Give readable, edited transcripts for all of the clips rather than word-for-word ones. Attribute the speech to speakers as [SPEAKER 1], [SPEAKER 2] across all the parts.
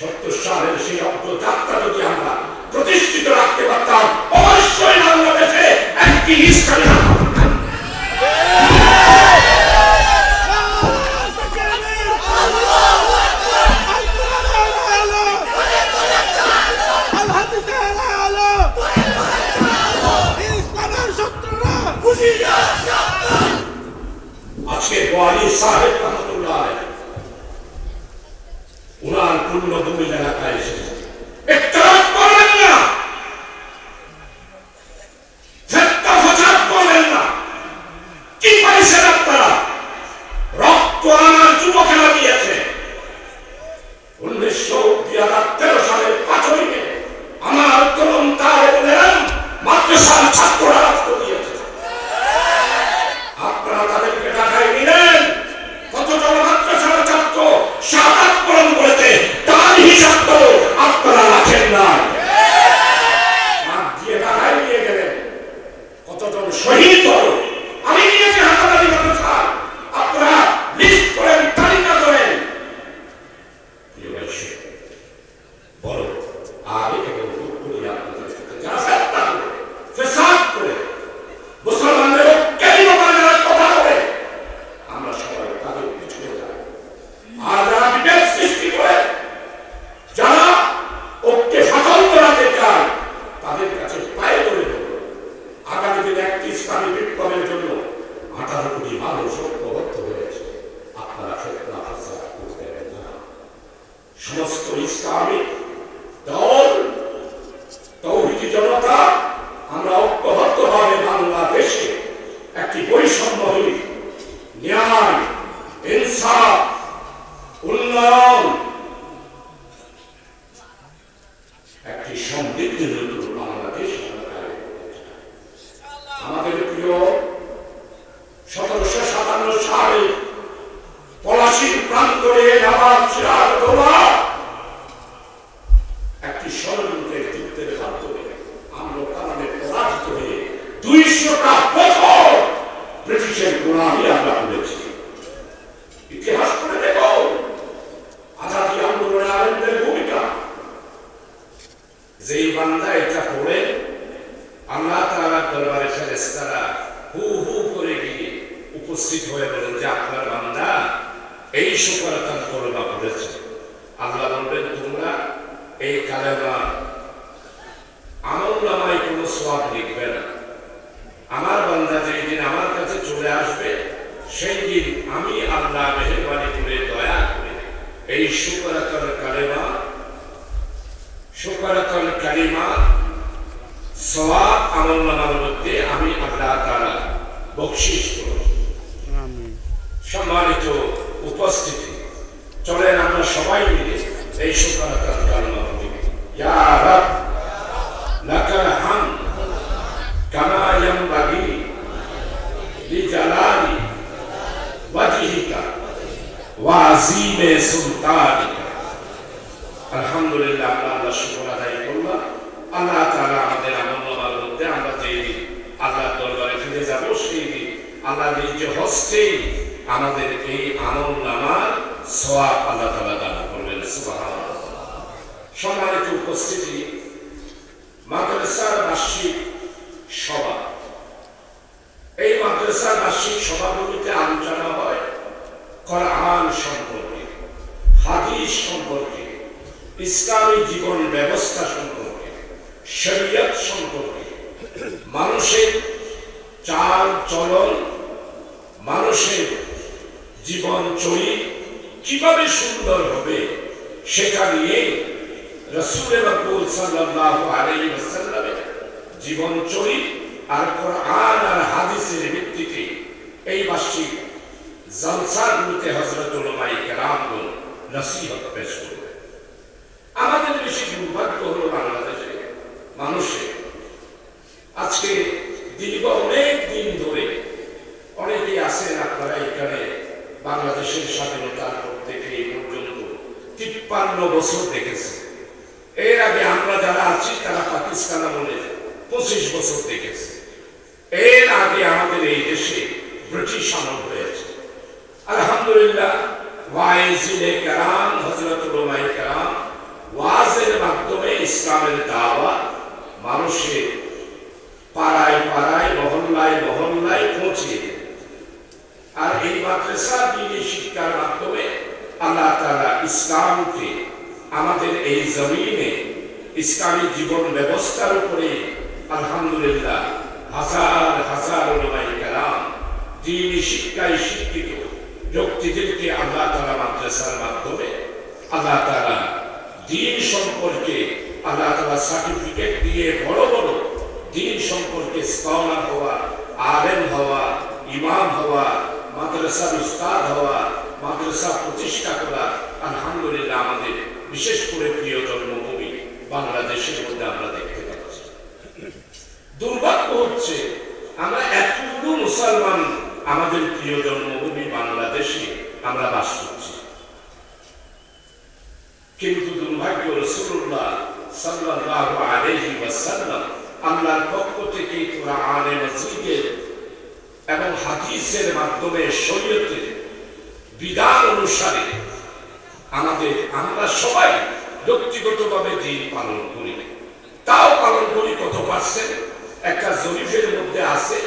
[SPEAKER 1] 70 সালের সেই অগ্রযাত্রা যদি আমরা প্রতিষ্ঠিত রাখতে পারতাম, অবশ্যই বাংলাদেশে একটি ইসলামী আজকে ওয়ালি সাহেব রহমতুল্লাহ উনার পুণ্যভূমি এলাকায় এসেছে। ইখতিলাফ করবেন না, ফিতনা ফাসাদ করবেন না। কি পাইছেন আপনারা? রক্ত আমার যুবকেরা দিয়েছে। 2013 সালের 5 মে আমার তরুণ তালেবের মাদ্রাসার ছাত্ররা রক্ত দিয়েছে। আপনারা তাদেরকে ঢাকায় নিলেন। কতজন মাদ্রাসার ছাত্র শাহাদাত বরণ করেছে, তার হিসাব তো আপনারা রাখেন না। হাত দিয়ে ঢাকায় নিয়ে গেলেন। কতজন শহীদ হলো, আমি নিয়েছি হাসপাতালি মাদ্রাসা। আপনারা লিস্ট করেন, তালিকা করেন। বলো আর এটাকে করে আপনাদের যারা ফেতনা করে, ফেসাদ করে, মুসলমানদের কথা বলে, আমরা সবাই তাদের পিছনে যাই। আর যারা বিভেদ সৃষ্টি করে, যারা ওকে ফাটল করাতে চায়, তাদের কাছে পায়ে ধরে দেব। আগামী দিনে একটি ইসলামী বিপ্লবের জন্য 18 কোটি মানুষ ঐক্যবদ্ধ হয়েছে। আপনারা ফিতনা ফাসাদ করতে দেবেন না। সমস্ত ইসলামী দল, তৌহিদি জনতা, আমরা ঐক্যবদ্ধভাবে বাংলাদেশে একটি বৈষম্যহীন ন্যায়, ইনসাফ, উন্নয়ন, একটি সমৃদ্ধ নতুন বাংলাদেশ আমাদের প্রিয় 1757 সালে পলাশীর প্রান্তরে নবাব সিরাজউদ্দৌলা একটি ষড়যন্ত্রের যুদ্ধের মাধ্যমে আমরা কারণে পরাজিত হয়ে 200টা বছর ব্রিটিশের গোলামি আমরা করেছি। ইতিহাস করে দেখো আজাদী আন্দোলনে আলেমদের ভূমিকা। যেই বান্দা এটা পড়ে আল্লাহ তাআলার দরবারে ফেরেশতারা হু হু করে গিয়ে উপস্থিত হয়ে বলেন যে আপনার বান্দা এই সুকরাতান কলমা পড়েছে। আল্লাহ বলবেন তোমরা এই কালেমা আমলনামায় কোনো সওয়াব লিখবে না। আমার বান্দা যেই দিন আমার কাছে চলে আসবে সেই দিন আমি আল্লাহ মেহেরবানি করে দয়া করে এই শুকরাতুল কালিমা সওয়াব আমলনামার মধ্যে আমি আল্লাহ তাআলা বকশিশ করব। আমিন। সম্মানিত উপস্থিতি, চলেন আমরা সবাই মিলে এই শুকরাতুল কালিমা পড়ি। ইয়া রাব লাকাল হামদ কামা ইয়ানবাগি লিজালালি ওয়াজহিকা ওয়া আযীমি সুলতানিকা। আলহামদুলিল্লাহ, আল্লাহ শুকর আদায় করলাম। আল্লাহ তাআলা আমাদের আমলনামার মধ্যে আমরা যে আল্লাহর দরবারে ফিরে যাব সেই দিন আল্লাহ নিজ হস্তেই আমাদের এই আমলনামার সওয়াব আল্লাহ তাআলা দান করবেন। সুবহানাল্লাহ। সম্মানিত উপস্থিতি, মাদ্রাসার বার্ষিক সভা, এই মাদ্রাসার বার্ষিক সভাগুলিতে আলোচনা হয় কোরআন সম্পর্কে, হাদিস সম্পর্কে, ইসলামী জীবন ব্যবস্থা সম্পর্কে, শরীয়ত সম্পর্কে, মানুষের চাল চলন, মানুষের জীবন চরিত্র কিভাবে সুন্দর হবে সেটা নিয়ে রাসূল আকরাম সাল্লাল্লাহু আলাইহি ওয়াসাল্লামের জীবন চরিত্র আর কোরআন আর হাদিসের ভিত্তিতে এই বার্ষিক জলসাগুলোতে হযরত উলামায়ে কেরামগণ নসিহত পেশ করবে। আমাদের বেশি দুর্ভাগ্য হলো বাংলাদেশে মানুষের আজকে দীর্ঘ অনেক দিন ধরে অনেকেই আছেন আপনারা এখানে বাংলাদেশের স্বাধীনতার পর থেকে এই পর্যন্ত 53 বছর দেখেছে। এর আগে আমরা যারা আছি তারা পাকিস্তান আমলে 25 বছর দেখেছে। এর আগে আমাদের এই দেশে ব্রিটিশ আমল হয়েছে। আলহামদুলিল্লাহ, ওয়াইজিলে কেরাম, হযরত উলামায়ে কেরাম ইসলামের দাওয়া মানুষের পাড়ায় পাড়ায় মহল্লায় মহল্লায় পৌঁছে। আর এই মাদ্রাসা দ্বীনি শিক্ষার মাধ্যমে আল্লাহ তাআলা ইসলামকে আমাদের এই জমিনে ইসলামী জীবন ব্যবস্থার উপরে আলহামদুলিল্লাহ হাজার হাজার উলামায়ে কেরাম দ্বীনি শিক্ষায় শিক্ষিত ব্যক্তিদেরকে আল্লাহ তাআলা মাদ্রাসার মাধ্যমে আল্লাহ তাআলা দ্বীন সম্পর্কে আল্লাহ তাআলা সার্টিফিকেট দিয়ে বড় বড় দ্বীন সম্পর্কে স্কলার হওয়া, আলেম হওয়া, ইমাম হওয়া, মাদ্রাসার উস্তাদ হওয়া, মাদ্রাসা প্রতিষ্ঠা করা আলহামদুলিল্লাহ আমাদের বিশেষ করে প্রিয় জন্মভূমি বাংলাদেশের মধ্যে আমরা দেখতে পাচ্ছি। দুর্ভাগ্য হচ্ছে আমরা এতগুলো মুসলমান আমাদের প্রিয় জন্মভূমি বাংলাদেশে আমরা বাস করছি, কিন্তু দুর্ভাগ্য রাসূলুল্লাহ সাল্লাল্লাহু আলাইহি ওয়াসাল্লাম আল্লাহর পক্ষ থেকে কোরআনে মাজিদের এবং হাদিসের মাধ্যমে শরীয়তের বিধান অনুসারে আমরা সবাই ব্যক্তিগতভাবে দিন পালন করি। তাও পালন করি কত পার্সেন্ট? একটা জরিপের মধ্যে আছে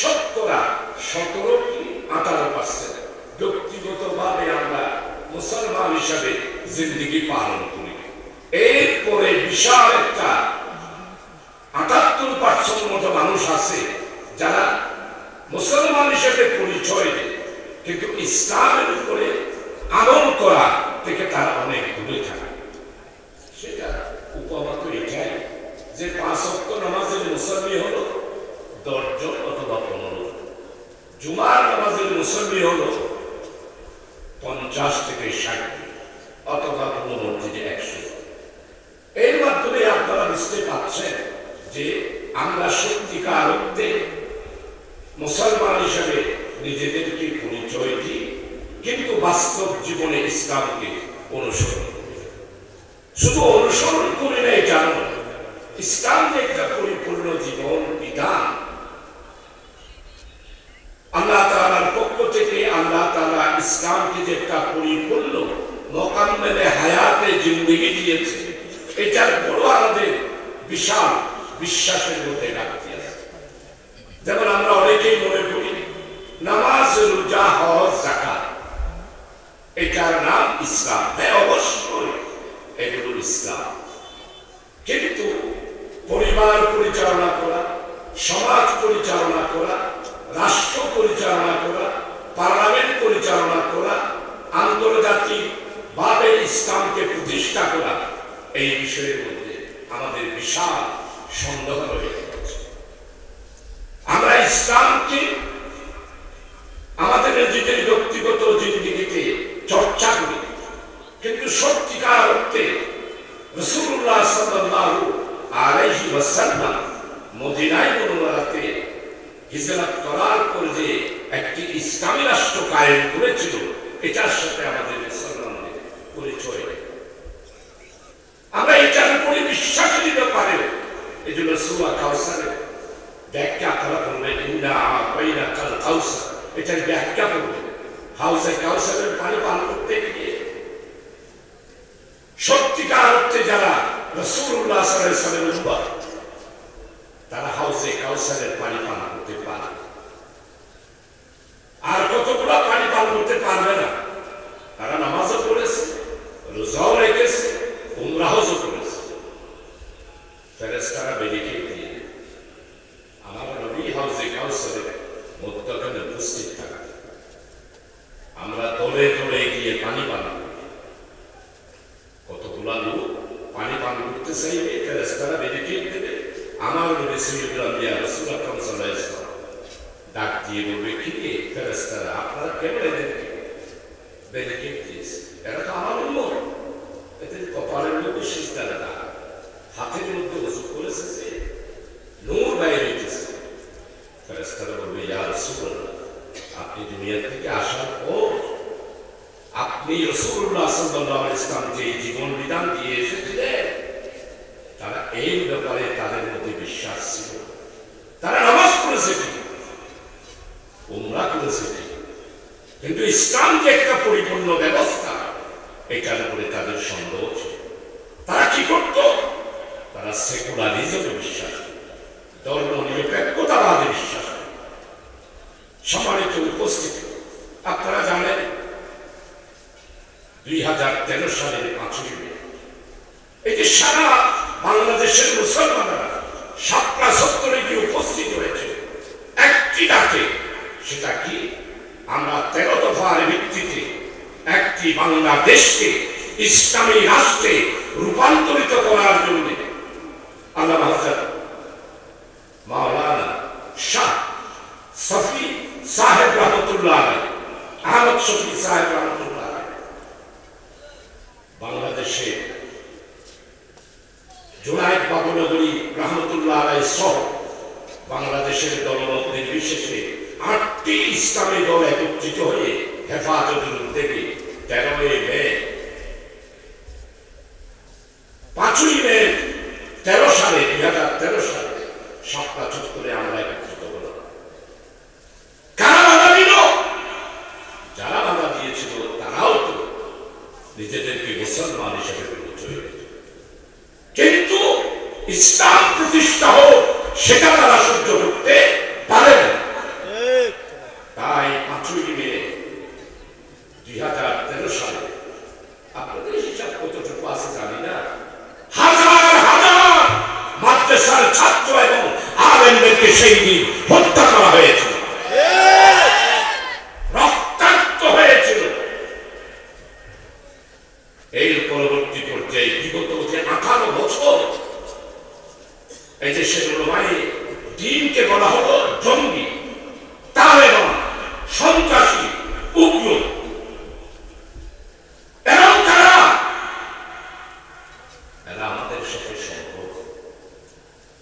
[SPEAKER 1] 17-18% ব্যক্তিগতভাবে আমরা মুসলমান হিসাবে জিন্দেগি পালন করি। এরপরে বিশাল একটা 78% মতো মানুষ আছে যারা মুসলমান হিসেবে পরিচয় দেয়, কিন্তু ইসলামের উপরে আমল করা থেকে তারা অনেক দূরে থাকে। সেটা উপমা তো এটাই যে 5 ওয়াক্ত নামাজের মুসল্লি হলো 10 জন অথবা 15 জন, জুমার নামাজের মুসল্লি হলো 50 থেকে 60 অথবা 15 থেকে 100। এর মাধ্যমে আপনারা বুঝতে পারছেন যে আমরা সত্যিকার অর্থে মুসলমান হিসেবে নিজেদেরকে পরিচয় দিই, কিন্তু বাস্তব জীবনে ইসলামকে অনুসরণ করি। শুধু অনুসরণ করি না এটা নয়, ইসলাম যে একটা পরিপূর্ণ জীবন বিধান আল্লাহ তাআলার পক্ষ থেকে আল্লাহ তাআলা ইসলামকে যে একটা পরিপূর্ণ মোকাম্মেলে হায়াতে জিন্দেগি দিয়েছে, এটার বড় আমাদের বিশাল বিশ্বাসের মধ্যে রাখতে আছে। যেমন আমরা অনেকেই মনে করি নামাজ, রোজা, হজ, যাকাত এটার নাম ইসলাম। হ্যাঁ, অবশ্যই এগুলো ইসলাম, কিন্তু পরিবার পরিচালনা করা, সমাজ পরিচালনা করা, রাষ্ট্র পরিচালনা করা, পার্লামেন্ট পরিচালনা করা, আন্তর্জাতিক ভাবে ইসলামকে প্রতিষ্ঠা করা, এই বিষয়ের মধ্যে আমাদের বিশাল সন্দেহ রয়ে গেছে। আমরা ইসলামকে আমাদের নিজেদের ব্যক্তিগত জিন্দেগিতে চর্চা করি, কিন্তু সত্যিকার অর্থে রাসূলুল্লাহ সাল্লাল্লাহু আলাইহি ওয়াসাল্লাম মদিনায় মুনাওয়ারাতে হিজরত করার পর যে একটি ইসলামী রাষ্ট্র কায়েম করেছিল, এটার সাথে আমাদের মুসলমানদের পরিচয়। আমরা এটার উপরে বিশ্বাসী দিতে পারি। এই জন্য সূরা কাউসারের ব্যাখ্যা করা করবে, ইন্না আ'তাইনাকাল কাউসার, এটার ব্যাখ্যা করবে। হাউজে কাউসারের পানি পান করতে গিয়ে সত্যিকার অর্থে যারা রাসূলুল্লাহ সাল্লাল্লাহু আলাইহি ওয়াসাল্লামের উম্মত, তারা হাউজে কাউসারের পানি পান করতে পারে। আর কতগুলো পানি পান করতে পারবে না? তারা নামাজও পড়েছে, রোজাও রেখেছে, উমরাহও করেছে। ফেরেশতারা বেরিয়ে দিয়ে আমার নবী হাউজে কাউসারের মধ্যখানে উপস্থিত থাকে। আমরা দলে দলে গিয়ে পানি পান করি। কতগুলা লোক পানি পান করতে চাইবে, ফেরেশতারা বেরিয়ে দেবে। আমার নবী সাইয়্যিদুল আম্বিয়া রাসূল আকরাম সাল্লাল্লাহু আলাইহি ওয়াসাল্লাম ডাক দিয়ে বলবে, কি ফেরেশতারা আপনারা কেন এদেরকে বেরিয়ে দিয়েছে? এরা তো আমার উম্মত, এদের কপালের মধ্যে সিজদা না, হাতের মধ্যে ওযু করেছে, যে নূর বাইরে হইতেছে। ফেরেশতারা বলবে, ইয়া রাসূলুল্লাহ, আপনি দুনিয়া থেকে আসার পর আপনি রাসূলুল্লাহ সাল্লাল্লাহু আলাইহি ওয়াসাল্লাম যে জীবন বিধান দিয়ে এসেছিলেন, তারা এই ব্যাপারে তাদের মধ্যে বিশ্বাস ছিল। তারা নামাজ পড়েছে ঠিক, উমরা করেছে ঠিক, কিন্তু ইসলাম যে একটা পরিপূর্ণ ব্যবস্থা, এটার উপরে তাদের সন্দেহ ছিল। তারা কি করত? সেকুলারিজমে বিশ্বাস করি, ধর্ম নিরপেক্ষতাবাদে বিশ্বাস করি। সম্মানিত উপস্থিতি, আপনারা জানেন 2013 সালের 5ই মে এই যে সারা বাংলাদেশের মুসলমানরা শাপলা চত্বরে গিয়ে উপস্থিত হয়েছে একটি ডাকে, সেটা কি? আমরা 13 দফার ভিত্তিতে একটি বাংলাদেশকে ইসলামী রাষ্ট্রে রূপান্তরিত করার জন্য আল্লামা হযরত মাওলানা শাহ শফি সাহেব রহমতুল্লাহ আলাইহি, আহমদ শফি সাহেব রহমতুল্লাহ আলাইহি বাংলাদেশে জুনায়েদ বাবুনগরী রহমতুল্লাহ আলাইহি সহ বাংলাদেশের দলমত নির্বিশেষে 8টি ইসলামী দল একত্রিত হয়ে হেফাজতের উদ্যোগে 13 মে 5ই মে 2013 সালে শাপলা চত্বরে আমরা একত্রিত হলাম। কারা বাধা দিল? যারা বাধা দিয়েছিল তারাও তো নিজেদেরকে মুসলমান হিসেবে পরিচয় দিয়েছে, কিন্তু ইসলাম প্রতিষ্ঠা হোক সেটা তারা সহ্য করতে পারে না। তাই 5ই মে 2013 সালে, আপনাদের হিসাব কতটুকু আছে জানি না, হাজার হাজার মাদ্রাসার ছাত্র এবং আলেমদেরকে সেই দিন হত্যা করা হয়েছিল, রক্তাক্ত হয়েছিল। এই পরবর্তী পর্যায়ে বিগত যে 18 বছর এই যে সেগুলোমাই দিনকে বলা হলো জঙ্গি, তালেবান, সন্ত্রাসী, উগ্র। এরাও কারা? এরা আমাদের সাথে সম্পর্ক।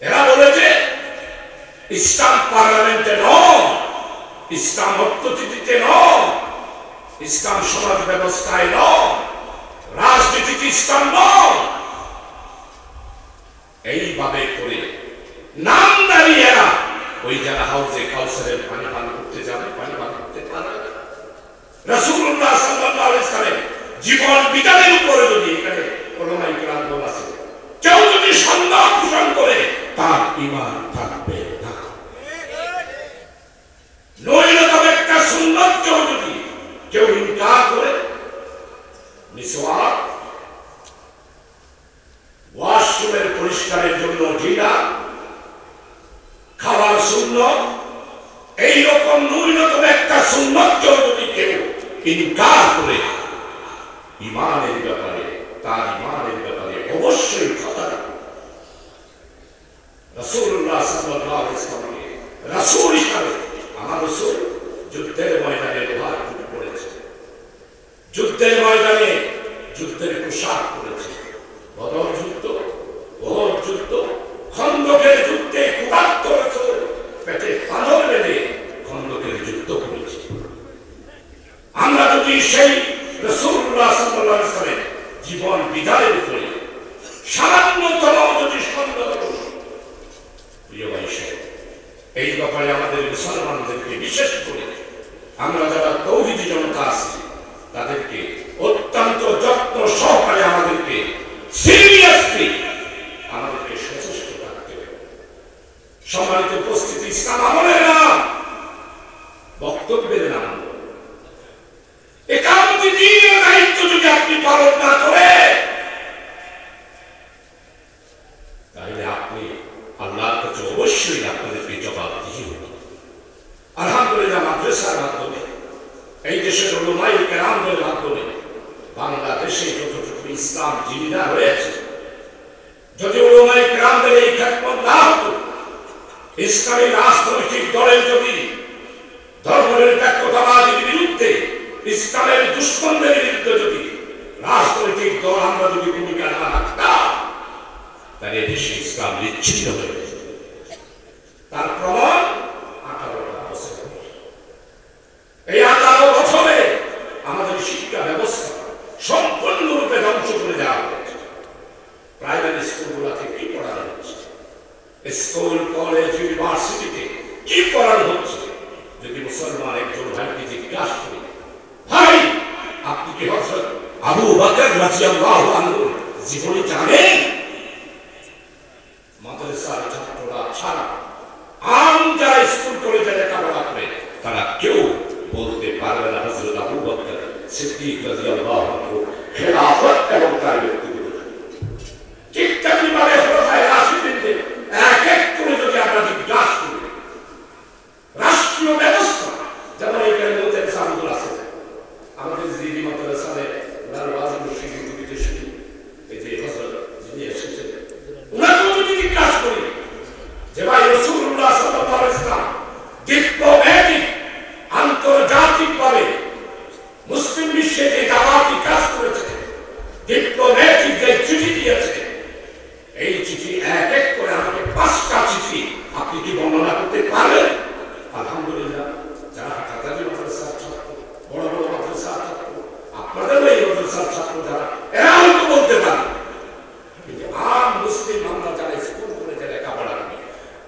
[SPEAKER 1] এরা বলেছে ইসলাম পার্লামেন্টে নয়, ইসলাম অর্থনীতিতে নয়, ইসলাম সমাজ ব্যবস্থায় নয়, রাজনীতিতে ইসলাম নয়। এইভাবে করে নাম দাঁড়িয়ে এরা ওই যারা হাউজে কাউসারের পানি পান করতে যাবে, পানি পান করতে পারে না। রাসূলুল্লাহ সাল্লাল্লাহু আলাইহি ওয়াসাল্লাম জীবন বিধানের উপরে যদি এখানে ওলামায়ে কেরাম আছে, কেউ যদি সন্দেহ পোষণ করে তার ঈমান থাকবে না। নইলে একটা সুন্নাত যদি কেউ ইনকার করে, মিসওয়াক, ওয়াশরুমের পরিষ্কারের জন্য ঢিলা, খাবার সুন্নত, এইরকম ন্যূনতম একটা সুন্নত যদি কেউ ইনকার করে, ঈমানের ব্যাপারে, তার ঈমানের ব্যাপারে অবশ্যই খতরা। রাসূলুল্লাহ সাল্লাল্লাহু আলাইহি ওয়াসাল্লাম রাসূল হিসেবে আমার রাসূল যুদ্ধের ময়দানে লোহার টুপি পরেছে, যুদ্ধের ময়দানে যুদ্ধের পোশাক পরেছে, বদর যুদ্ধ, ওহদ যুদ্ধ, খন্দকের যুদ্ধে ক্ষুধার্ত রাসূল পেটে পাথর বেঁধে খন্দকের যুদ্ধ করেছে। আমরা যদি সেই রাসূলুল্লাহ সাল্লাল্লাহু আলাইহি ওয়াসাল্লামের জীবন বিধানের উপরে সামান্যতম যদি সন্দেহ করি, প্রিয় ভাই সাহেব, এই ব্যাপারে আমাদের মুসলমানদেরকে বিশেষ করে আমরা যারা তৌহিদি জনতা আছি তাদেরকে অত্যন্ত যত্ন সহকারে আমাদেরকে সিরিয়াসলি আমাদেরকে সচেষ্ট থাকতে হবে। সম্মানিত উপস্থিতি, ইসলাম আমলের নাম, বক্তব্যের নাম। একামতি দ্বীনের দায়িত্ব যদি আপনি পালন না করে, তাহলে আপনি আল্লাহর কাছে অবশ্যই আপনাদেরকে জবাবদিহি হবে। আলহামদুলিল্লাহ, মাদ্রাসার মাধ্যমে, এই দেশের উলামায়ে কেরামদের মাধ্যমে বাংলাদেশে যতটুকু ইসলাম জিন্দা হয়েছে, যদি উলামায়ে কেরামদের এই খেদমত না হতো, ইসলামী রাজনৈতিক দলের যদি ধর্মনিরপেক্ষতাবাদীর বিরুদ্ধে, ইসলামের দুশ্মনদের বিরুদ্ধে যদি রাজনৈতিক দল আমরা যদি ভূমিকা না রাখতাম, তাহলে দেশে ইসলাম বিচ্ছিন্ন হয়ে যেত। তার প্রমাণ 18টা বছর। এই 18 বছরে আমাদের শিক্ষা ব্যবস্থা সম্পূর্ণরূপে ধ্বংস করে দেওয়া হয়েছে। প্রাইমারি স্কুলগুলোতে কি পড়ানো হচ্ছে, স্কুল, কলেজ, ইউনিভার্সিটিতে কি পড়ানো হচ্ছে, যদি মুসলমান একজন ভাইকে জিজ্ঞাসা করি, ভাই আপনি কি হযরত আবু বকর রাদিয়াল্লাহু আনহু জীবনী জানেন?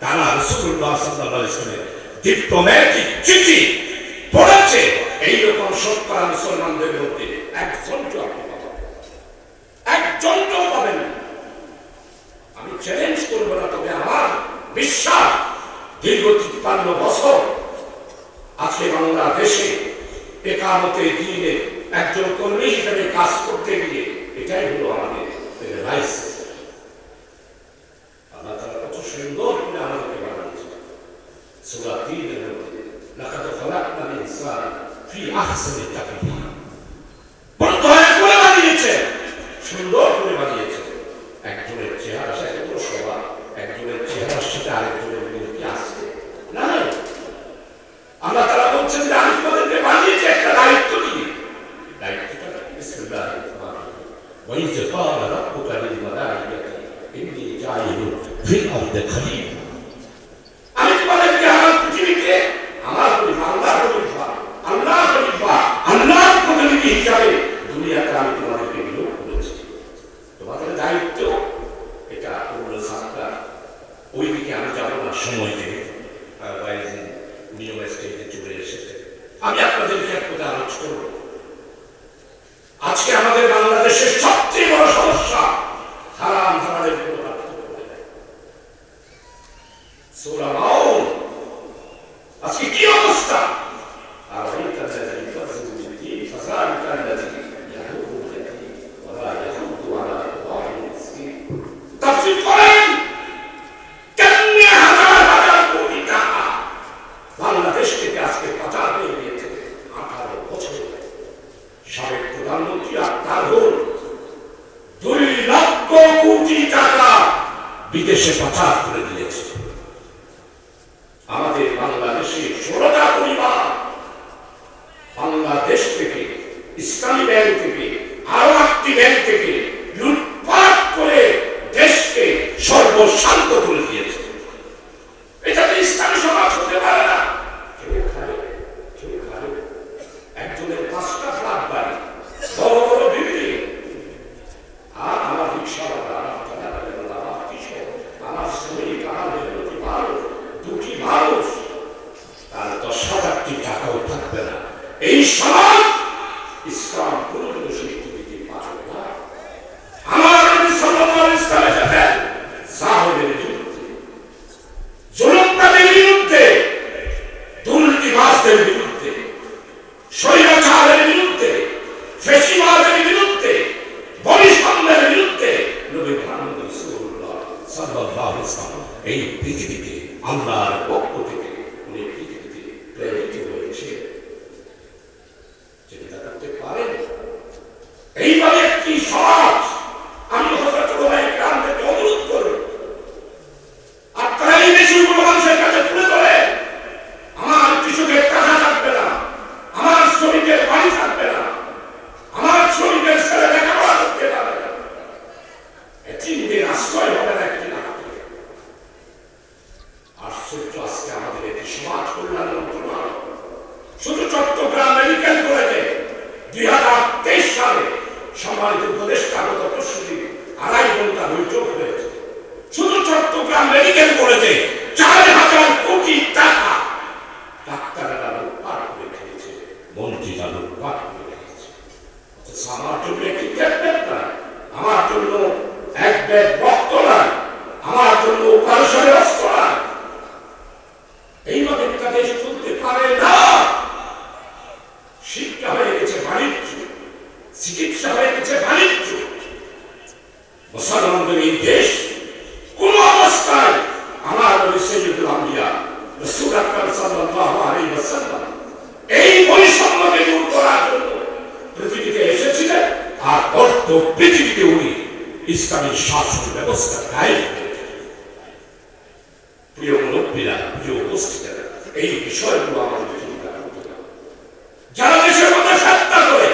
[SPEAKER 1] তারা রাসূলুল্লাহ সাল্লাল্লাহু আলাইহি ওয়াসাল্লামের ডিপ্লোম্যাটিক চিঠি পড়েছে এইরকম শতকরা মুসলমানদের মধ্যে একজনকেও পাবেন না। আমি চ্যালেঞ্জ করব না, তবে আমার বিশ্বাস দীর্ঘ ৫৩ বছর আজকে বাংলাদেশে একামতে দিনে একজন কর্মী হিসেবে কাজ করতে গিয়ে এটাই হলো আমাদের লাইসেন্স। আল্লাহ তাআলা কত সুন্দর করে আমাদেরকে বানিয়েছে। সূরা ৩ এর মধ্যে লাকাদ খালাকনাল ইনসানা ফি আহসানি তাকওয়িম, বড় দয়া করে বানিয়েছে, সুন্দর করে বানিয়েছে। একজনের চেহারা সাথে পুরো সবার, একজনের চেহারার সাথে আরেকজনের মিল কি আসছে না? আল্লাহ তাআলা বলছেন যে আমি তোমাদেরকে বানিয়েছি একটা দায়িত্ব দিয়ে। দায়িত্বটা বিসমিল্লাহির রহমানির রহিম। ওয়া ইয ক্বালা রাব্বুকা লিল মালাইকাতি ইন্নী জাইলুন ফিল আরদি খলিফা। আমি তোমাদেরকে আমার পৃথিবীতে আমার খলিফা, আল্লাহর প্রতিনিধি হিসাবে দুনিয়াতে আমি তোমাদেরকে নিয়োগ করেছি। তোমাদের দায়িত্ব এটা পূর্ণ সাতটা। ওইদিকে আমি যাবো না, সময় নেই, নিয়ম স্টেজে চলে এসেছে। আমি আপনাদেরকে এক কথা আলোচনা করব। আজকে আমাদের বাংলাদেশের সবচেয়ে বড় সমস্যা হারাম হালালের কোনো পার্থক্য নেই। সূরা মাউন আজকে কি অবস্থা? আর এইটাল্লাযী ফাযিলু বিদ্দীন ফাযালিকাল্লাযী ইয়াহুদু বিদ্দীন ওয়া লা ইয়াহুদু আলা তা'আমিল মিসকিন। তাফসীর করেন কেমনে হাজার হাজার কোটি টাকা বাংলাদেশ থেকে আজকে পাচার হয়ে গিয়েছে। 18 বছর সাবেক প্রধানমন্ত্রী আক্তারুল 2 লক্ষ কোটি টাকা বিদেশে পাচার করে দিয়েছে। আমাদের বাংলাদেশে 16টা পরিবার বাংলাদেশ থেকে, ইসলামী ব্যাংক থেকে, আরো একটি ব্যাংক থেকে লুটপাট করে দেশকে সর্বশান্ত করে দিয়েছে। এটা তো ইসলামী সমাজ হতে পারে না। একজনের 5টা ফ্ল্যাট বাড়ি, বড় বড় বিল্ডিং, আর আমার রিক্সাওয়ালা, আমার কৃষক, আমার শ্রমিক, আমার মেহনতি মানুষ, দুঃখী মানুষ, তার 10,000টি টাকাও থাকবে না। এই সমাজ ইসলাম কোনদিনও স্বীকৃতি দিতে পারবে না। আমার নবী সাল্লাল্লাহু আলাইহি ওয়াসাল্লাম সাহাবাদের বিরুদ্ধে, জুলুমকারীদের বিরুদ্ধে, দুর্নীতিবাজদের বিরুদ্ধে, স্বৈরাচারের বিরুদ্ধে, ফ্যাসিবাদের বিরুদ্ধে, বৈষম্যের বিরুদ্ধে নবী মুহাম্মদ রাসূলুল্লাহ সাল্লাল্লাহু আলাইহি ওয়াসাল্লাম এই পৃথিবীতে আল্লাহর পক্ষ থেকে উনি পৃথিবীতে প্রেরিত হয়েছে। যেটা করতে পারেন এইভাবে একটি সমাজ। আমি হযরত ওলামায়ে কেরামদেরকে অনুরোধ করব, আপনারা এই বিষয়গুলো মানুষের কাছে তুলে ধরে, আমার কৃষকের টাকা থাকবে না, আমার শ্রমিকের বাড়ি থাকবে না, আমার শ্রমিকের ছেলে লেখাপড়া করতে পারবে না, এতিমদের আশ্রয় হবে না একটি না। আশ্চর্য, আজকে আমাদের একটি সমাজ কল্যাণ মন্ত্রণালয় শুধু চট্টগ্রাম মেডিকেল কলেজে 2023 সালে সম্মানিত উপদেষ্টা গত পরশুদিন 2.5 ঘন্টা বৈঠক হয়েছে। শুধু চট্টগ্রাম মেডিকেল কলেজে 4,000 কোটি টাকা ডাক্তারেরা লুটপাট করে খেয়েছে, মন্ত্রীরা লুটপাট করে খেয়েছে। আমার জন্য একটি ট্যাবলেট নাই, আমার জন্য এক ব্যাগ রক্ত নাই, আমার জন্য অপারেশনের অস্ত্র নাই। এইভাবে একটা দেশ চলতে পারে না। শিক্ষা হয়ে গেছে বাণিজ্য, চিকিৎসা হয়ে গেছে বাণিজ্য। মুসলমানদের এই দেশ কোন অবস্থায় আমার নবী সাইয়্যিদুল আম্বিয়া রাসূল আকরাম সাল্লাল্লাহু আলাইহি ওয়াসাল্লাম এই বৈষম্যকে দূর করার জন্য পৃথিবীতে এসেছিলেন, আর অর্থ পৃথিবীতে উনি ইসলামী শাসন ব্যবস্থা কায়েম করেছেন। প্রিয় মুরব্বীরা, প্রিয় উপস্থিতিরা, এই বিষয়গুলো আমাদের চিন্তা করতে হবে। যারা দেশের মধ্যে ফেতনা করে,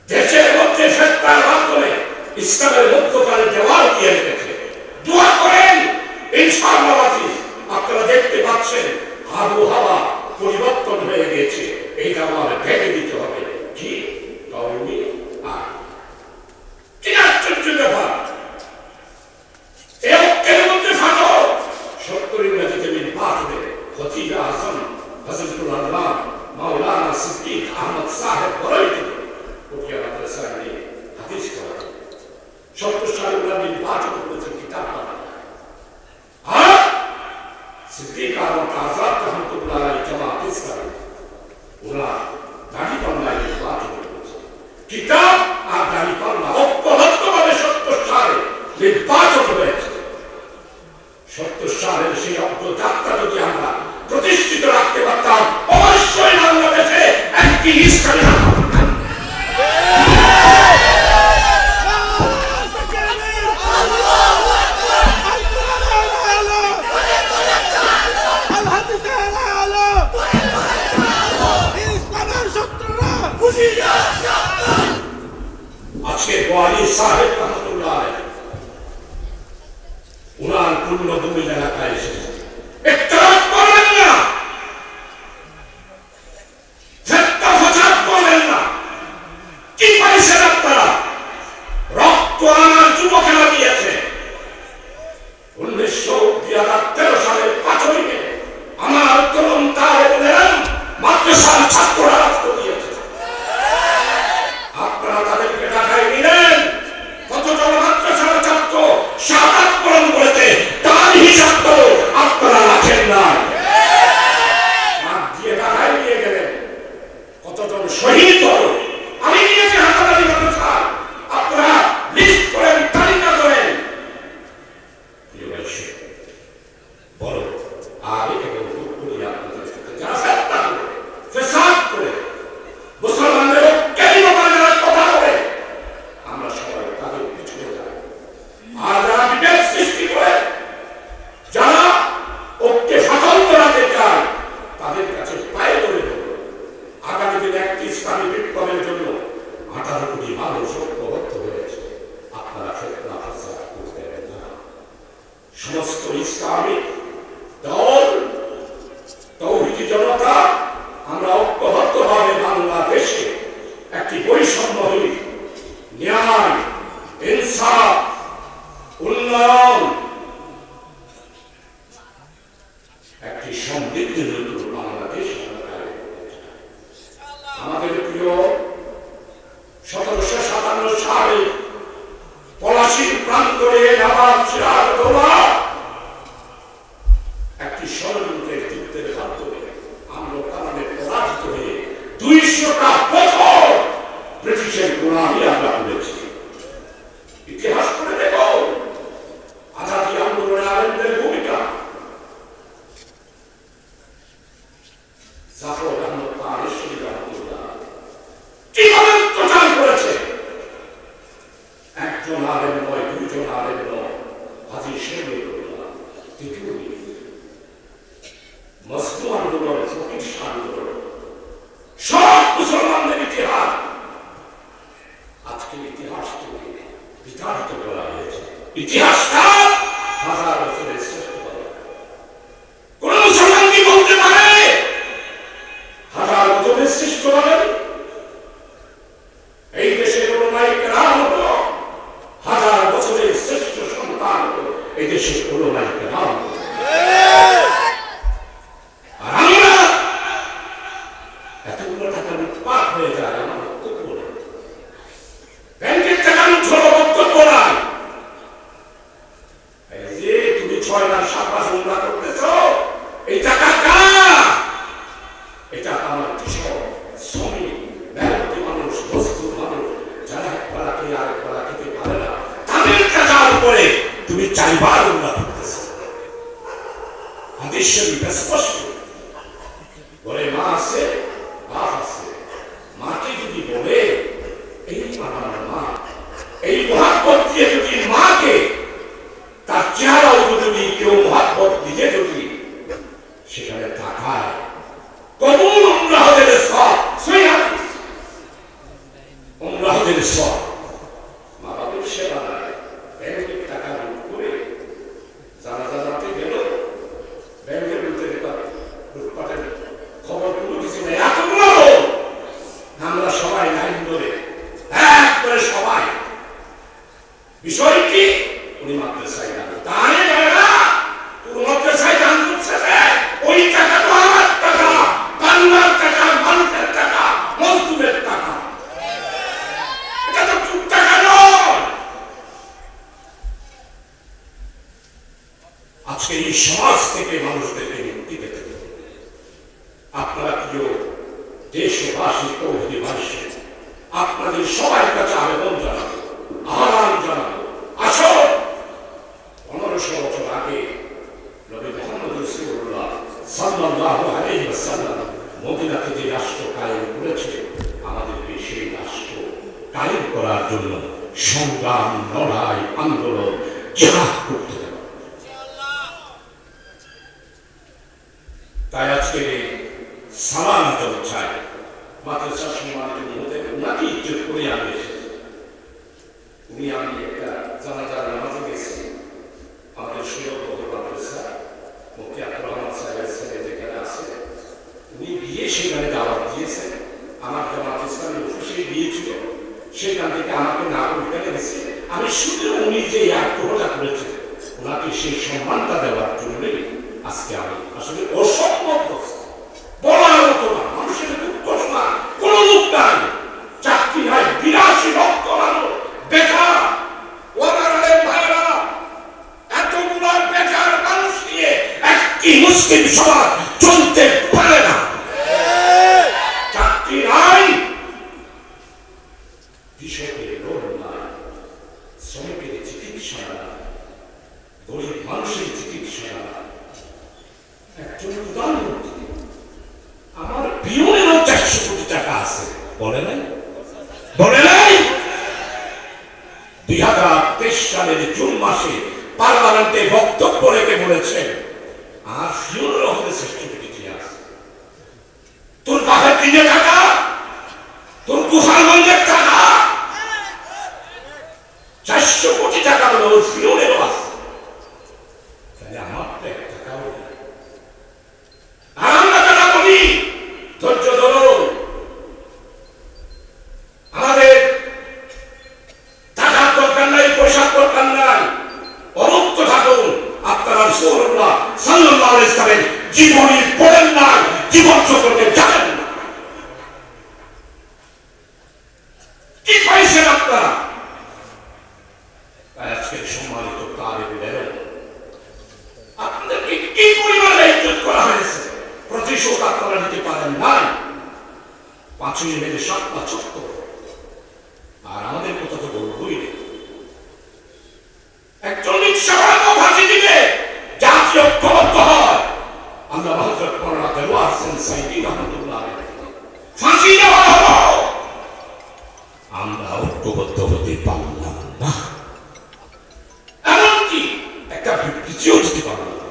[SPEAKER 1] দেশের মধ্যে ফেতনার মাধ্যমে ইসলামের মধ্যকালে দেওয়াল দিয়ে রেখেছে, দোয়া করেন ইনশাআল্লাহ। আপনারা দেখতে পাচ্ছেন আবহাওয়া পরিবর্তন হয়ে গেছে, এই দেওয়াল ভেঙে দিতে হবে। কি কওমি আর কি আশ্চর্য ব্যাপার! এই ঐক্যের মধ্যে থাকো, 70 সালে ওরা নির্বাচন করেছেন কিতাব বানানো। আর সিদ্দিক আহমদ আজাদ রহমতুল্লাহ আলাইহি জামাত ইসলামী ওরা দাঁড়িপাল্লায় নির্বাচন করেছে। কিতাব আর দাঁড়িপাল্লা ঐক্যবদ্ধভাবে 70 সালে নির্বাচন হয়েছে। 70 সালের সেই অগ্রযাত্রা যদি আমরা প্রতিষ্ঠিত রাখতে পারতাম, অবশ্যই বাংলাদেশে একটি ইসলামী আজকে ওয়ালি সাহেব রহমতুল্লাহ উনার পূর্ণভূমি এলাকায় এসেছে। ইত্তেফাক করবেন না, ফিতনা ফাসাদ করবেন না। কি পাইছেন আপনারা? রক্ত আমার যুবকেরা দিয়েছে। 2013 সালের 5ই মে আমার তরুণ তালেবের মাদ্রাসার ছাত্ররা রক্ত দিয়েছে। আপনারা তাদেরকে ঢাকায় নিলেন। কতজন মাদ্রাসার ছাত্র শাহাদাত বরণ করেছে তার হিসাব তো আপনারা রাখেন না। হাত দিয়ে ঢাকায় নিয়ে গেলেন। কতজন শহীদ হলো আমি নিয়েছি হাতাহাতি মাদ্রাসা, আপনারা লিস্ট করেন, তালিকা করেন। বড় আর এটাকে আপনাদের যারা ফেতনা করে, ফেসাদ করে, মুসলমানদের ঐক্যের ব্যাপারে কথা বলে, আমরা সবাই তাদের পিছনে যাই। আর যারা বিভেদ সৃষ্টি করে, যারা ঐক্যে ফাটল করাতে চায়, তাদের কাছে পায়ে ধরে দেব। আগামী দিনে একটি ইসলামী বিপ্লবের জন্য 18 কোটি মানুষ ঐক্যবদ্ধ হয়েছে। আপনারা ফিতনা ফাসাদ করবেন না। সমস্ত ইসলামী দল, তৌহিদি জনতা, আমরা ঐক্যবদ্ধভাবে বাংলাদেশে একটি বৈষম্যহীন ন্যায়, ইনসাফ, উন্নয়ন, একটি সমৃদ্ধ নতুন বাংলাদেশ আমাদের প্রিয় 1757 সালে পলাশীর প্রান্তরে নবাব সিরাজউদ্দৌলা একটি ষড়যন্ত্রের যুদ্ধের মাধ্যমে আমরা কারণে পরাজিত হয়ে 200টা বছর ব্রিটিশের গোলামি আমরা করেছি। ইতিহাস করে দেখো আজাদী আন্দোলনে আলেমদের ভূমিকা। জাফর আহমদ পাহাড়েশ্বরী রহমতুল্লাহ কিভাবে প্রচার করেছে। একজন আলেম নয়, 2 জন আলেম নয়, হাজী শরীফুল্লাহ তিতুমী, মজনু আন্দোলন, ফকির আন্দোলন, সব মুসলমানদের ইতিহাস। আজকে ইতিহাসকে বিতাড়িত করা হয়েছে। ইতিহাসটা 1000 বছরের শ্রেষ্ঠ বলে কোন মুসলমান কি বলতে পারে? 1000 বছরের শ্রেষ্ঠ বলেন? এই দেশের উলামায়ে কেরাম হলো 1000 বছরের শ্রেষ্ঠ সন্তান হলো এই দেশের উলামায়ে কেরাম। আর আমরা এতগুলো টাকা লুটপাট হয়ে যায়, আমার বক্তব্য নেই। ব্যাংকের টাকা লুট হলো, বক্তব্য নাই। এই যে তুমি 6 মাস 7 মাস উমরা করতেছ, এই টাকা কার? এটা আমার কৃষক, শ্রমিক, মেহনতি মানুষ, মজদুর মানুষ, যারা একবেলা খেয়ে আরেকবেলা খেতে পারে না, তাদের টাকার উপরে তুমি 4 বার উমরা করতেছ। হাদিস শরীফে স্পষ্ট বলে, মা আছে, বাপ আছে। মাকে যদি বলে এই আমার মা, এই মহাব্বত দিয়ে যদি মাকে তার চেহারাও যদি কেউ মহাব্বত দিয়ে যদি সেখানে তাকায়, কবুল উমরা হজের সওয়াব, সহিহ হাদিস, উমরা হজের সওয়াব। মা বাবার সেবা নাই, ব্যাংকের টাকা লুট করে জানাজা রাতে গেল, ব্যাংকের লুটপাটের খবর কোনো কিছু নেই। এতগুলো আমরা সবাই লাইন ধরে একবারে সবাই, বিষয় কি উনি মাদ্রাসায় যান, তাহলে তুই মাদ্রাসায় দান করছে, ওই টাকা তো আমার টাকা, বাংলার টাকা, মানুষের টাকা, মজদুরের টাকা। এটা তো চুপ টাকা নয়, আজকে এই সমাজ থেকে মানুষদেরকে মুক্তি পেতে হবে। আপনারা প্রিয় দেশবাসী, তৌহিদবাসী, আপনাদের সবার কাছে আবেদন জানাবো, আহ্বান জানাবো, আসো 1500 বছর আগে নবী মুহাম্মদ রাসূলুল্লাহ সাল্লাল্লাহু আলাইহি ওয়াসাল্লাম মদিনাতে যে রাষ্ট্র কায়েম করেছে, আমাদেরকে সেই রাষ্ট্র কায়েম করার জন্য সংগ্রাম, লড়াই, আন্দোলন, জিহাদ করতে হবে। তাই আজকে সালাম জলসায় মাদ্রাসা সম্মানিত মহোদয় ওনাকে ইজ্জত করে আমি এসেছি। উনি আমি একটা জানাজার নামাজে গেছি, আমাদের সুযোগ মাদ্রাসা মুফতি আব্দুর রহমান সাহেবের ছেলে যেখানে আছে, উনি গিয়ে সেখানে দাওয়াত দিয়েছেন। আমার জামাত ইসলামী অফিসে গিয়েছিল, সেখান থেকে আমাকে না বলতে গেছে। আমি শুধু উনি যে আগ্রহটা করেছেন, ওনাকে সেই সম্মানটা দেওয়ার জন্যই আজকে আমি আসলে অসম্ভব বলার মতো না, মানুষের দুঃখ না, কোনো লোক নাই, চাকরি নাই, 82 লক্ষ মানুষ বেকার। ভাইরা, এতগুলো বেকার মানুষ নিয়ে একটি মুসলিম সমাজ চলতে পারে না। চাকরি নাই, কৃষকের লোন নাই, শ্রমিকের চিকিৎসা নাই, গরিব মানুষের চিকিৎসা নাই। একজন উদাহরণ, আমার পিওনেরও 400 কোটি টাকা আছে, বলে নাই? বলে নাই? 2023 সালের জুন মাসে পার্লামেন্টে বক্তব্য রেখে বলেছেন, আর পিওনেরও হতে 60 কোটি আছে। তোর বাপের কিনে টাকা, তোর গুহারগঞ্জের টাকা, 400 কোটি টাকা হলো ওর পিওনেরও আছে। তাহলে আমার তো 1 টাকাও নেই। আর আমরা যারা বলি ধৈর্য ধরুন, আমাদের টাকার দরকার নাই, পয়সার দরকার নাই, অনন্ত থাকুন। আপনারা রাসূলুল্লাহ সাল্লাল্লাহু আলাইহি ওয়াসাল্লামের জীবনী পড়েন না, জীবন সম্পর্কে জানেন না। কি পাইছেন আপনারা? আজকে সম্মানিত তালিবের আপনাদেরকে কি পরিমাণে ইজ্জত করা হয়েছে, প্রতিশোধ আপনারা নিতে পারেন নাই। 5 মে 7/74, আর আমাদের কথা তো বলবই নেই। একজন রিকশাওয়ালাকে ফাঁসি দিবে, জাতীয় ঐক্যবদ্ধ হয়। আমরা হযরত মাওলানা দেওয়ার হোসেন সাইদি রাহমাতুল্লাহ আলাইহি ফাঁসি দেওয়া হলো, আমরা ঐক্যবদ্ধ হতে পারলাম না, এমনকি একটা বিবৃতিও দিতে পারলাম না,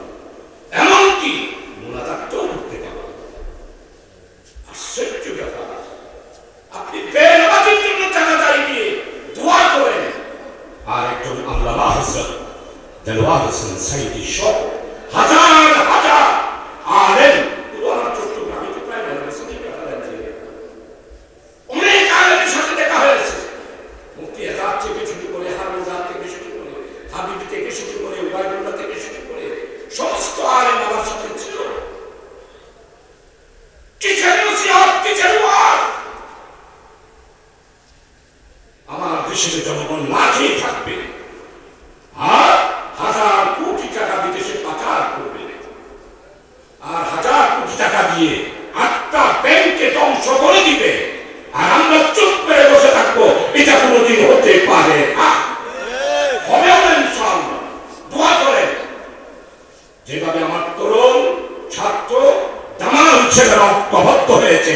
[SPEAKER 1] এমনকি মোনাজাতও করতে পারলাম না। আশ্চর্য ব্যাপার, আপনি বেনামাজির জন্য টাকা চাইয়ে দোয়া করেন, আর একজন আল্লামা হযরত দেওয়ার হোসেন সাইদি সহ হাজার হাজার আলেম, উদাহরণ চট্টগ্রামে তো প্রায় অনেক আলেমের সাথে দেখা হয়েছে। মুফতি আজাদ থেকে শুরু করে, হারুজাদ থেকে শুরু করে, হাবিব থেকে শুরু করে, উবাইদুল্লাহ থেকে শুরু করে সমস্ত আলেম আমার সাথে ছিল। কিসের নসিহত, কিসের ওয়াজ? আমার দেশের জনগণ না খেয়ে থাকবে, আর 1000 কোটি টাকা বিদেশে পাচার করবে, আর 1000 কোটি টাকা দিয়ে 8টা ব্যাংকে ধ্বংস করে দিবে, আর আমরা চুপ করে বসে থাকবো। এটা কোনোদিন হতে পারে না, হবে না ইনশাআল্লাহ। দোয়া করেন, যেভাবে আমার তরুণ ছাত্র জামাল ছেলের ঐক্যবদ্ধ হয়েছে,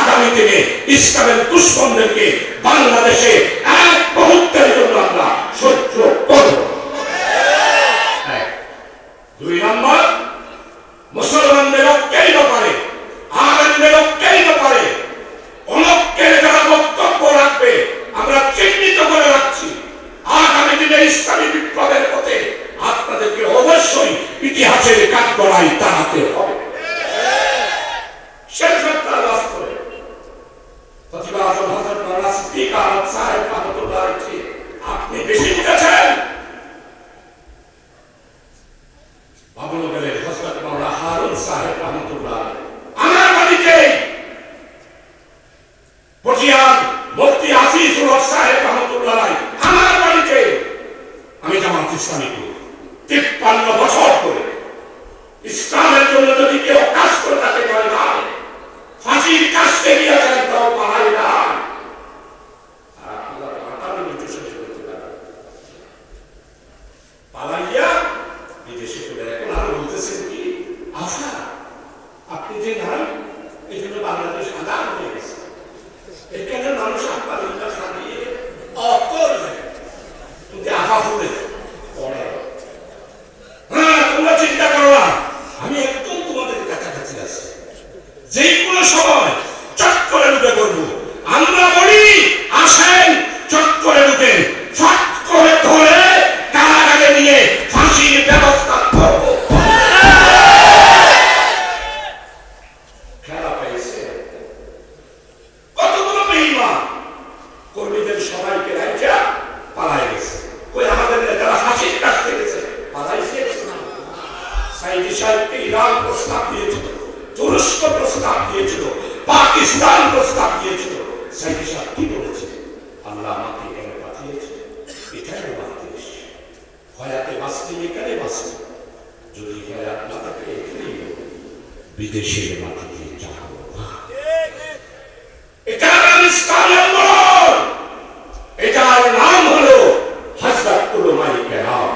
[SPEAKER 1] আগামী দিনে ইসলামের দুশমনদেরকে বাংলাদেশে এক মুহূর্তের জন্য আমরা সহ্য করব। 2 নম্বর, মুসলমানদের ঐক্যের ব্যাপারে, আলেমদের ঐক্যের ব্যাপারে অনৈক্যের যারা বক্তব্য রাখবে, আমরা চিহ্নিত করে রাখছি। আগামী দিনে ইসলামী বিপ্লবের পথে আপনাদেরকে অবশ্যই ইতিহাসের কাঠগড়ায় দাঁড়াতে হবে। শেষ সপ্তাহ লাভ করে প্রতিভা আজম হযরত মাওলানা সিদ্দিক আহমদ সাহেব রহমাতুল্লাহ আলাইহি, আপনি বেশি বুঝেছেন। বাবুনগরের হযরত মাওলানা হারুন সাহেব রহমাতুল্লাহ আমার বাড়িতে, পটিয়ার মুফতি আজিজুল হক সাহেব রহমাতুল্লাহ আমার বাড়িতে, আমি জামাত ইসলামী 53 বছর করে ইসলামের জন্য যদি কেউ কাজ করে থাকে ময়দান ফাঁসির কাজতে গিয়েছেন তাও পালাই না পালাইয়া বিদেশে চলে এখন আরো বলতেছেন কি আশা আপনি যে নাই এই জন্য বাংলাদেশ আদান হয়ে গেছে এখানে মানুষ আপনার সাজিয়ে অকর তুমি আশা ফুলে পড়ে হ্যাঁ তোমরা চিন্তা করো না আমি একদম তোমাদের কাছাকাছি আছি যে কোনো সময় চট করে ঢুকে করবো আমরা বলি আসেন চট করে ঢুকে ফট করে ধরে কারাগারে নিয়ে ফাঁসির ব্যবস্থা করবো খেলা পেয়েছে কতগুলো বেঈমান কর্মীদের সবাইকে রাইখা পালাই গেছে কই আমাদের নেতারা ফাঁসির কাটতে গেছে পালাইছে সাইদি সাহেবকে ইরান প্রস্তাব দিয়েছিল তুরস্ক প্রস্তাব দিয়েছিল পাকিস্তান প্রস্তাব দিয়েছিল সাইদি সাহেব কি বলেছে আল্লাহ আমাকে এখানে পাঠিয়েছে এখানে বাংলাদেশ হয়াতে বাঁচতে এখানে বাঁচতে যদি হয়াত না থাকে এখানেই বিদেশের মাটিতে যাবো এটা ইসলামী আন্দোলন এটার নাম হলো হযরত উলামায়ে কেরাম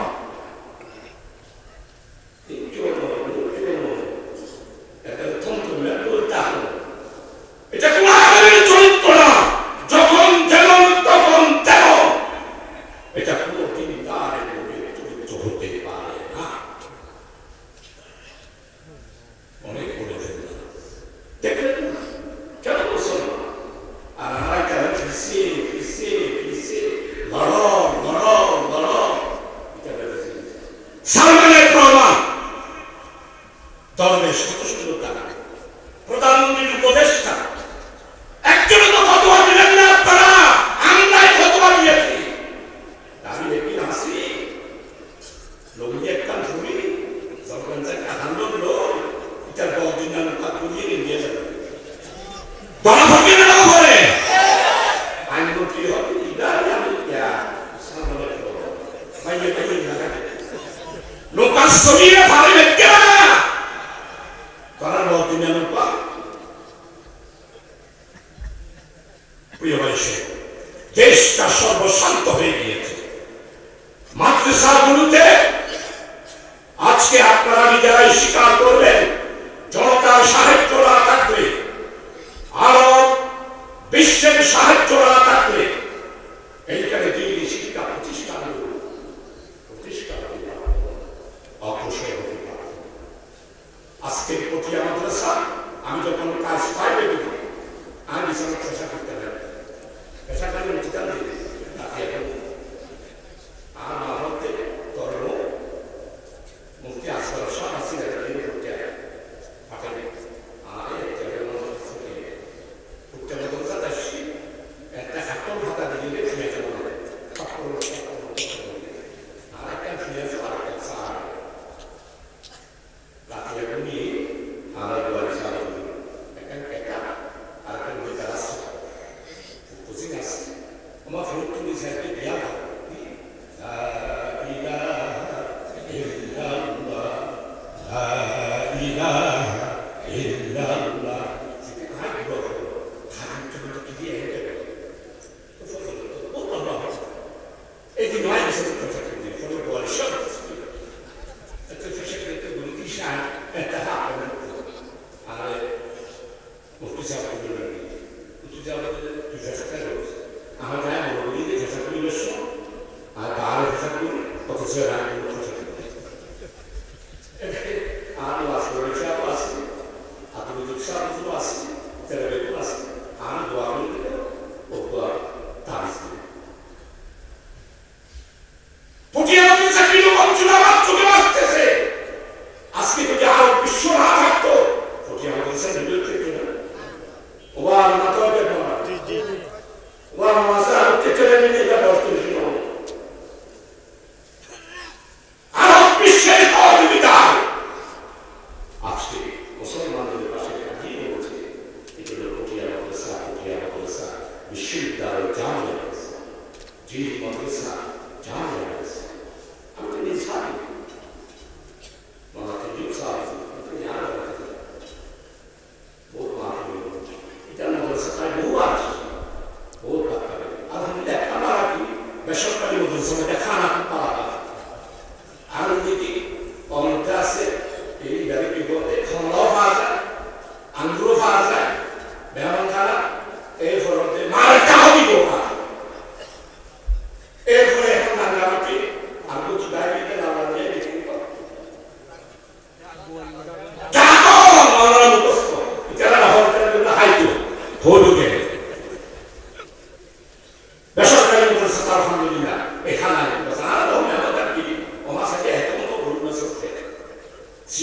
[SPEAKER 1] এটা কোন আলেমের চরিত্র না যখন যেমন তখন তেমন এটা কোন দিনদারের চরিত্র হতে পারে না অনেক করে দেন না দেখলেন না কেন বলছেন আর আমরা কেন ফিসে লড় সালমানের প্রমাণ দরবেশ কত সুন্দর টাকা প্রধানমন্ত্রীর উপদেষ্টা একজন তো ফতোয়া দিলেন না আপনারা আমরাই ফতোয়া দিয়েছি আমি দেখি হাসি লোকটি একটা ঝুড়ি যখন থেকে হান্ডন লোক এটার কদিন আমি ভাগ করিয়ে নিয়ে যাবে দলা ভাবিয়ে না করে আইনমন্ত্রী হবে ইদারি আমি সামনে ভাইয়ে ভাইয়ে লোক আসলে ভালো ব্যক্তি না তারা কদিন আমি দেশটা সর্বশান্ত হয়ে গিয়েছে মাদ্রাসাগুলোতে আজকে আপনারা নিজেরাই স্বীকার করবেন জনতার সাহায্য না থাকলে আরো বিশ্বের সাহায্য না থাকলে এইখানে দিল্লি শিক্ষা প্রতিষ্ঠান অগ্রসর হতে পারে আজকের পটিয়া মাদ্রাসা আমি যখন ক্লাস 5 এ পড়ি আমি বিশাল চেষ্টা করতে পারি ऐसा करने में कितना नहीं ताकि आम आदमी तोड़ो मुफ्ती आसपास शाह आसी रहते हैं तो क्या पकड़े आए तेरे लोग सुने उत्तर में तो दर्शी ऐसा हक्कों भाता दिल्ली में मैं चलूँ हक्कों आए क्या फिर से बात कर सार लाती है बनी आना दुआरी सार क्या आकर मुझे तरस uma fruta do Zé Piala. La ilaha illallah, la ilaha illallah. C'était quoi le bon? Tu dis et dis moi c'est comme ça que il faut le voir le choc. C'est que je sais que vous le dites ça, c'est à allez, pour tout ça pour le tout ça tu fais ça আমাদের বলিতে চেষ্টা করি বেশ আর তার চেষ্টা করি কত ছেলে রাখি আর আসলে চাপ আছে আপনি যদি চাপ আছে তাহলে আছে আর দোয়া করলে ওপর তারিখ পটিয়া আমাদের চাকরি লোক চুলা চুকে মারতেছে আজকে যদি আর বিশ্ব না থাকতো পটিয়া আমাদের চাকরি লোক থেকে ওবার না তো জি জি وما سألت كلمة إذا بستشيره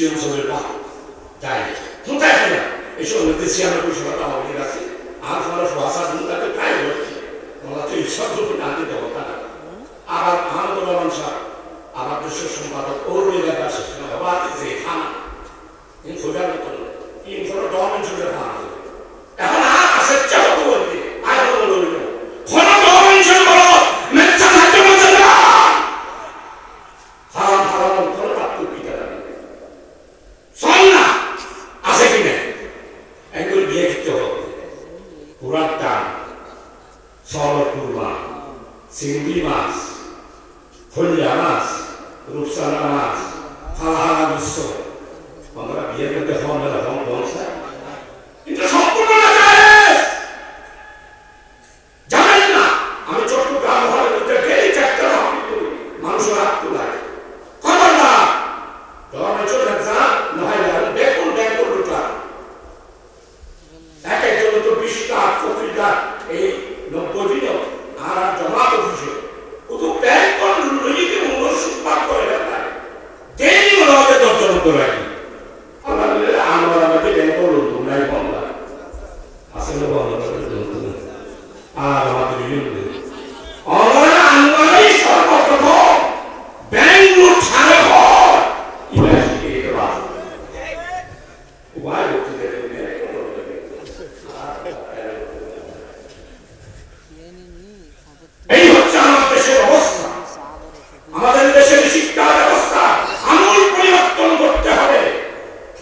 [SPEAKER 1] অঞ্চলের বা যাই কোথায় কিনা এইসব মধ্যে 96 আমাদের আছে আর মানুষ ভাষা তাকে প্রায় বলছে আমরা তো ঈশ্বর আনতে দেবো তারা আবার আহমদুর রহমান সাহেব আমার বিশ্ব সম্পাদক ওর এলাকার বাবা যে থানা in Sudan in for a dormant to the house. এখন আছে চাপ বলতে আই বলো বলো কোন dormant বলো মেচ্ছা থাকতে বলতে না হারাম হারাম করে কাটু পিটা সন্না আছে কি না এগুলো বিয়ে করতে হবে পুরাটা সরল কুরমা চিংড়ি মাছ ফলিয়া মাছ রূপসানা মাছ হালা বিশ্ব আমরা বিয়ে করতে হবে না কোন বলছে এটা সম্পূর্ণ না জানেন না আমি চট্টগ্রাম হলে মধ্যে গেই চারটা মানুষের হাত তোলায় খবর না ধর্মে চলে যা নয় দেখুন দেখুন রুটা এক একজন তো 20টা 25টা এই 90 দিন আর জমা করছে শুধু ব্যাংক কোন লইতে মনোসুখ পাক করে না দেরি হলে দর্জন করে আমরা আমাদের ব্যাংক করলো নাই বললা আসলে বললা আর আমাদের বিরুদ্ধে আমরা আনবাই সর্বপ্রথম ব্যাংক ছাড়ে হয় ইলাহি এটা ওয়াই বলতে এই হচ্ছে আমাদের দেশের অবস্থা আমাদের দেশের শিক্ষা ব্যবস্থা আমূল পরিবর্তন করতে হবে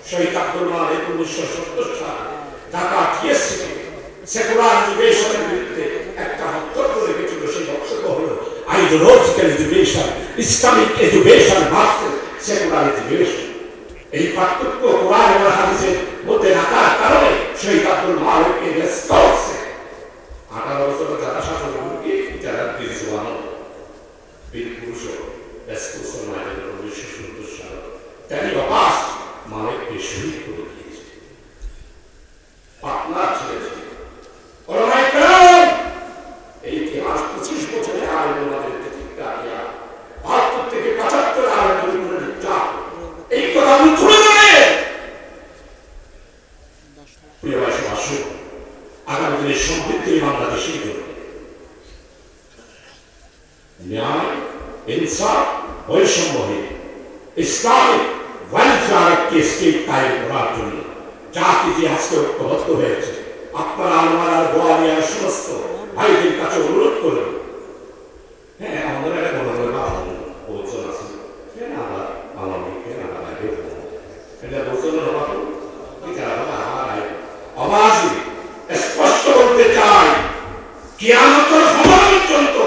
[SPEAKER 1] শহীদ আব্দুল মালিক 1970 সালে ঢাকা টিএসসি সেকুলার এডুকেশনের বিরুদ্ধে একটা বক্তব্য রেখেছিল সেই বক্তব্য হলো ideological education Islamic education versus secular education এই পার্থক্য কোরআন এবং হাদিসের মধ্যে রাখার কারণে শহীদ আব্দুল মালিককে রেস্ট করছে 18 বছর যারা শাসন করবে যারা দিজওয়ান বীর পুরুষ ব্যস্ত সময় 1970 সালে তারই অবাস মালিককে শহীদ করে দিয়েছে পাটনা ছেড়েছে এই ইতিহাস 25 বছরে আলেমদের বাহাত্তর থেকে 75 আলেমদের এই কথা আমি তুলে ধরে প্রিয় ভাষী আগামী দিনের সমৃদ্ধি বাংলাদেশে ন্যায় ইনসাফ বৈষম্যহীন ইসলামিক ওয়েলফেয়ারকে স্টেট কায়েম করার জন্য জাতি ইতিহাসকে ঐক্যবদ্ধ হয়েছে আপনারা আমার আর গোয়ালিয়ার সমস্ত ভাইদের কাছে অনুরোধ করবেন হ্যাঁ আমাদের একটা মনোরঞ্জন বলছেন আছে কেন আমরা আমাদেরকে এটা বলছেন অবাধি স্পষ্ট করতে চাই কিয়ামতের সময় পর্যন্ত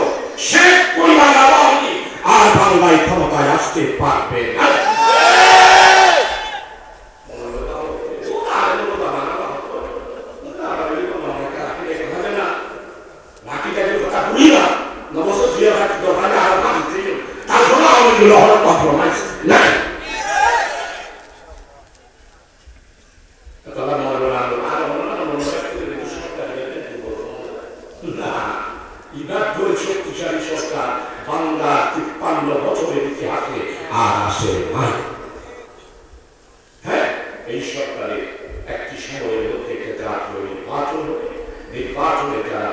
[SPEAKER 1] শেখ পরিবার আওয়ামী আর বাংলায় ক্ষমতায় আসতে পারবে না compromise নাই শক্তিশালী সরকার বাংলা 53 বছরের ইতিহাসে আর আসে নাই হ্যাঁ এই সরকারের একটি সময়ের মধ্যে জাতীয় নির্বাচন হবে নির্বাচনে যারা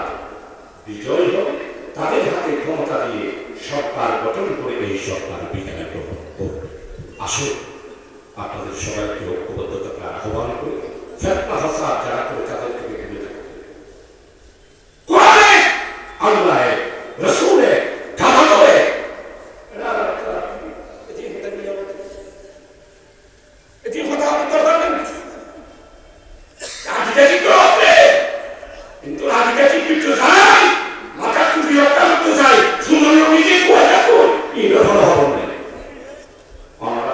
[SPEAKER 1] বিজয়ী হবে তাদের হাতে ক্ষমতা দিয়ে সরকার গঠন করে এই সরকার বিদায় গ্রহণ করবে আসুন আপনাদের সবাইকে ঐক্যবদ্ধতাকে আহ্বান করে ফেতনা ফাসাদ যারা করে তাদের থেকে দূরে থাকবে কোরআনে আল্লাহ রাসূলে কামালে এটি কথা বলতে পারবেন আদিবাসী গ্রহে কিন্তু আদিবাসী কিছু যায় মাথা টুপি করতে যায় সুন্দর নিজে কোয়া কই এই ব্যাপার হবে না আমরা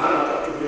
[SPEAKER 1] আর মাথা টুপি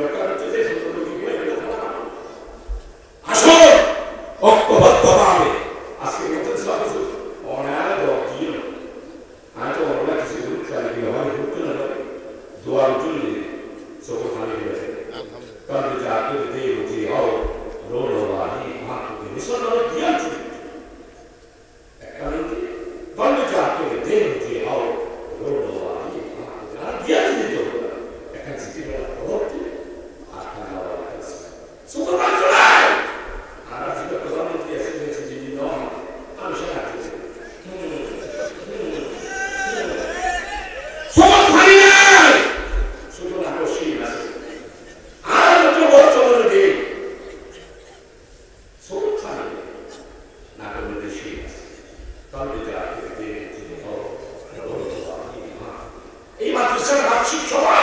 [SPEAKER 1] মাদ্রাসার বার্ষিক সভা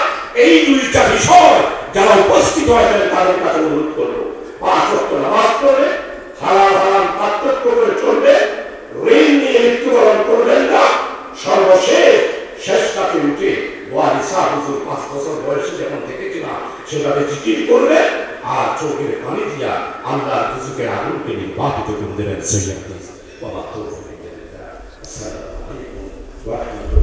[SPEAKER 1] এই দুইটা বিষয় যারা উপস্থিত হয়েছেন তাদের কাছে অনুরোধ করবো। 5 ওয়াক্ত নামাজ পড়বে, হালাল হারাম পার্থক্য করে চলবে, ঋণ নিয়ে মৃত্যুবরণ করবেন না, সর্বশেষ শেষ রাতে উঠে ওয়ারিসা হুজুর 5 বছর বয়সে যখন দেখেছিলাম সেভাবে জিকির করবে আর চোখের পানি দিয়া আল্লাহর হুজুরের আগুনকে নির্বাপিত করে দেবেন। সৈয়দ বাবা তো আসসালামু আলাইকুম ওয়া রাহমাতুল্লাহ।